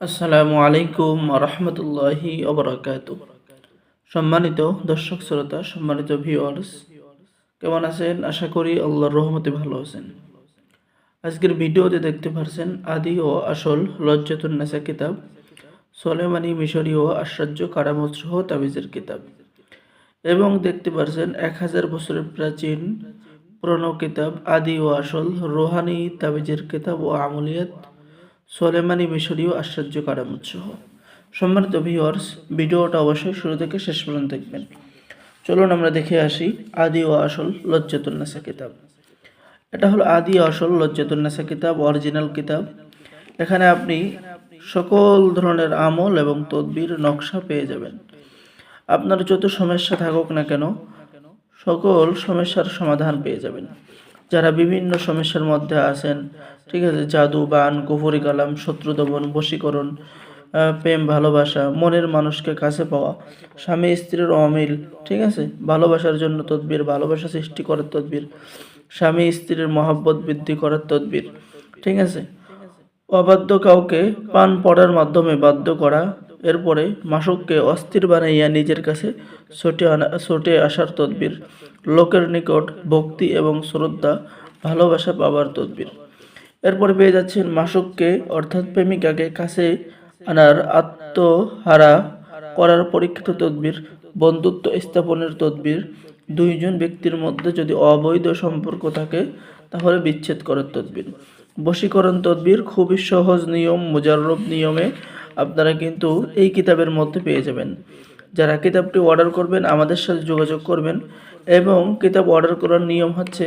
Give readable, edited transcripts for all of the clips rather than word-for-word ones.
আসসালামু আলাইকুম রহমতুল্লাহি ওবরাকাতু। সম্মানিত দর্শক শ্রোতা, সম্মানিত ভিউয়ার্স, কেমন আছেন? আশা করি আল্লাহর রহমতে ভালো আছেন। আজকের ভিডিওতে দেখতে পারছেন আদি ও আসল লজ্জাতুন নেসা কিতাব, সোলেমানি মিশরি ও আশ্চর্য কারামত সহ তাবিজের কিতাব, এবং দেখতে পারছেন 1000 বছরের প্রাচীন পুরনো কিতাব আদি ও আসল রোহানি তাবিজের কিতাব ও আমলিয়াত সোলেমানি মিশরীয় আশ্চর্য কারামত সহ। সম্মানিত ভিউয়ার্স, ভিডিওটা অবশ্যই শুরু থেকে শেষ পর্যন্ত দেখবেন। চলুন আমরা দেখে আসি আদি ও আসল লজ্জাতুন নেসা কিতাব। এটা হলো আদি ও আসল লজ্জাতুন নেসা কিতাব, অরিজিনাল কিতাব। এখানে আপনি সকল ধরনের আমল এবং তদবির নকশা পেয়ে যাবেন। আপনার যত সমস্যা থাকুক না কেন, সকল সমস্যার সমাধান পেয়ে যাবেন। যারা বিভিন্ন সমস্যার মধ্যে আছেন, ঠিক আছে, জাদু, বান, কুফরি কালাম, শত্রু দমন, বশীকরণ, প্রেম, ভালোবাসা, মনের মানুষকে কাছে পাওয়া, স্বামী স্ত্রীর অমিল, ঠিক আছে, ভালোবাসার জন্য তদবির, ভালোবাসা সৃষ্টি করার তদবির, স্বামী স্ত্রীর মহাব্বত বৃদ্ধি করার তদবির, ঠিক আছে, অবাধ্য কাউকে পান পড়ার মাধ্যমে বাধ্য করা, এরপরে মাসুককে অস্থির বানাইয়া নিজের কাছে ছুটে আসার তদবির, লোকের নিকট ভক্তি এবং শ্রদ্ধা, ভালোবাসা পাবার তদবির। এরপরে পেয়ে যাচ্ছেন মাসুককে অর্থাৎ প্রেমিকাকে কাছে আনার, আত্মহারা করার পরীক্ষিত তদবির, বন্ধুত্ব স্থাপনের তদবির, দুইজন ব্যক্তির মধ্যে যদি অবৈধ সম্পর্ক থাকে তাহলে বিচ্ছেদ করার তদবির, বশীকরণ তদবির। খুবই সহজ নিয়ম, মুজাররব নিয়মে আপনারা কিন্তু এই কিতাবের মধ্যে পেয়ে যাবেন। যারা কিতাবটি অর্ডার করবেন আমাদের সাথে যোগাযোগ করবেন, এবং কিতাব অর্ডার করার নিয়ম হচ্ছে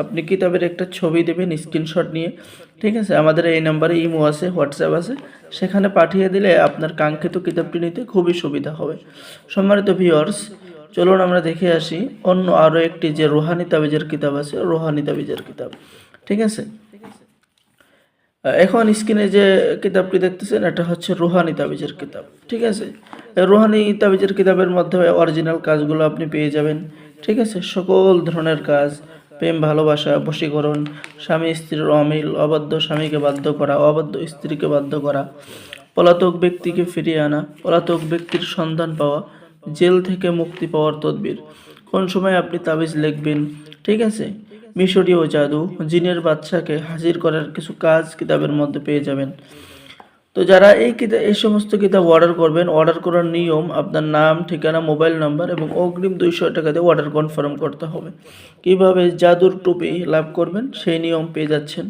আপনি কিতাবের একটা ছবি দেবেন স্ক্রিনশট নিয়ে, ঠিক আছে, আমাদের এই নাম্বারে ইমো আছে, হোয়াটসঅ্যাপ আছে, সেখানে পাঠিয়ে দিলে আপনার কাঙ্ক্ষিত কিতাবটি নিতে খুবই সুবিধা হবে। সম্মানিত ভিউয়ার্স, চলুন আমরা দেখে আসি অন্য আরও একটি যে রুহানি তাবিজের কিতাব আছে, রুহানি তাবিজের কিতাব, ঠিক আছে। এখন স্ক্রিনে যে কিতাবটি দেখতেছেন এটা হচ্ছে রুহানি তাবিজের কিতাব, ঠিক আছে। রুহানি তাবিজের কিতাবের মাধ্যমে অরিজিনাল কাজগুলো আপনি পেয়ে যাবেন, ঠিক আছে। সকল ধরনের কাজ, প্রেম, ভালোবাসা, বশীকরণ, স্বামী স্ত্রীর অমিল, অবাধ্য স্বামীকে বাধ্য করা, অবাধ্য স্ত্রীকে বাধ্য করা, পলাতক ব্যক্তিকে ফিরিয়ে আনা, পলাতক ব্যক্তির সন্ধান পাওয়া, জেল থেকে মুক্তি পাওয়ার তদবির, কোন সময় আপনি তাবিজ লিখবেন, ঠিক আছে, মিশরীয় জাদু, জিনের বাদশাকে হাজির করার কিছু কাজ কিতাবের মধ্যে পেয়ে যাবেন। তো যারা এই সমস্ত কিতাব অর্ডার করবেন, অর্ডার করার নিয়ম আপনার নাম, ঠিকানা, মোবাইল নাম্বার এবং অগ্রিম 200 টাকা দিয়ে অর্ডার কনফার্ম করতে হবে। কিভাবে জাদুর টুপি লাভ করবেন সেই নিয়ম পেয়ে যাচ্ছেন।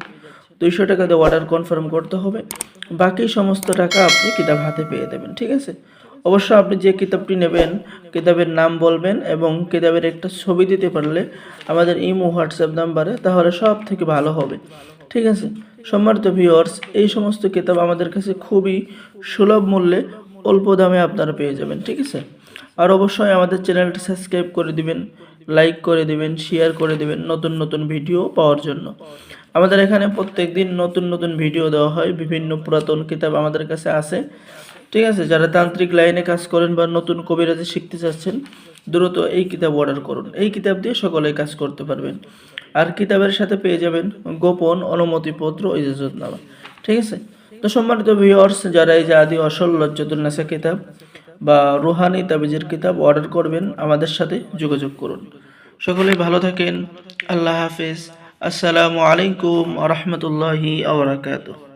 200 টাকা দিয়ে অর্ডার কনফার্ম করতে হবে, বাকি সমস্ত টাকা আপনি কিতাব হাতে পেয়ে দেবেন, ঠিক আছে। অবশ্য আপনি যে কিতাবটি নেবেন কিতাবের নাম বলবেন এবং কিতাবের একটা ছবি দিতে পারলে আমাদের ইমো হোয়াটসঅ্যাপ নাম্বারে, তাহলে সব থেকে ভালো হবে, ঠিক আছে। সম্মানিত ভিউয়ার্স, এই সমস্ত কিতাব আমাদের কাছে খুবই সুলভ মূল্যে অল্প দামে আপনারা পেয়ে যাবেন, ঠিক আছে। আর অবশ্যই আমাদের চ্যানেলটি সাবস্ক্রাইব করে দিবেন, লাইক করে দিবেন, শেয়ার করে দিবেন নতুন নতুন ভিডিও পাওয়ার জন্য। আমাদের এখানে প্রত্যেক দিন নতুন নতুন ভিডিও দেওয়া হয়, বিভিন্ন পুরাতন কিতাব আমাদের কাছে আছে, ঠিক আছে। যারা তান্ত্রিক লাইনে কাজ করেন বা নতুন কবিরাজি শিখতে চাচ্ছেন, দ্রুত এই কিতাব অর্ডার করুন। এই কিতাব দিয়ে সকলে কাজ করতে পারবেন। আর কিতাবের সাথে পেয়ে যাবেন গোপন অনুমতিপত্র, ইজাজতনামা, ঠিক আছে। তো সম্মানিত ভিউয়ার্স, যারা এই যে আদি আসল লজ্জাতুন নেসা কিতাব বা রুহানি তাবিজের কিতাব অর্ডার করবেন আমাদের সাথে যোগাযোগ করুন। সকলেই ভালো থাকেন। আল্লাহ হাফেজ। আসসালামু আলাইকুম ওয়া রাহমাতুল্লাহি ওয়া বারাকাতুহু।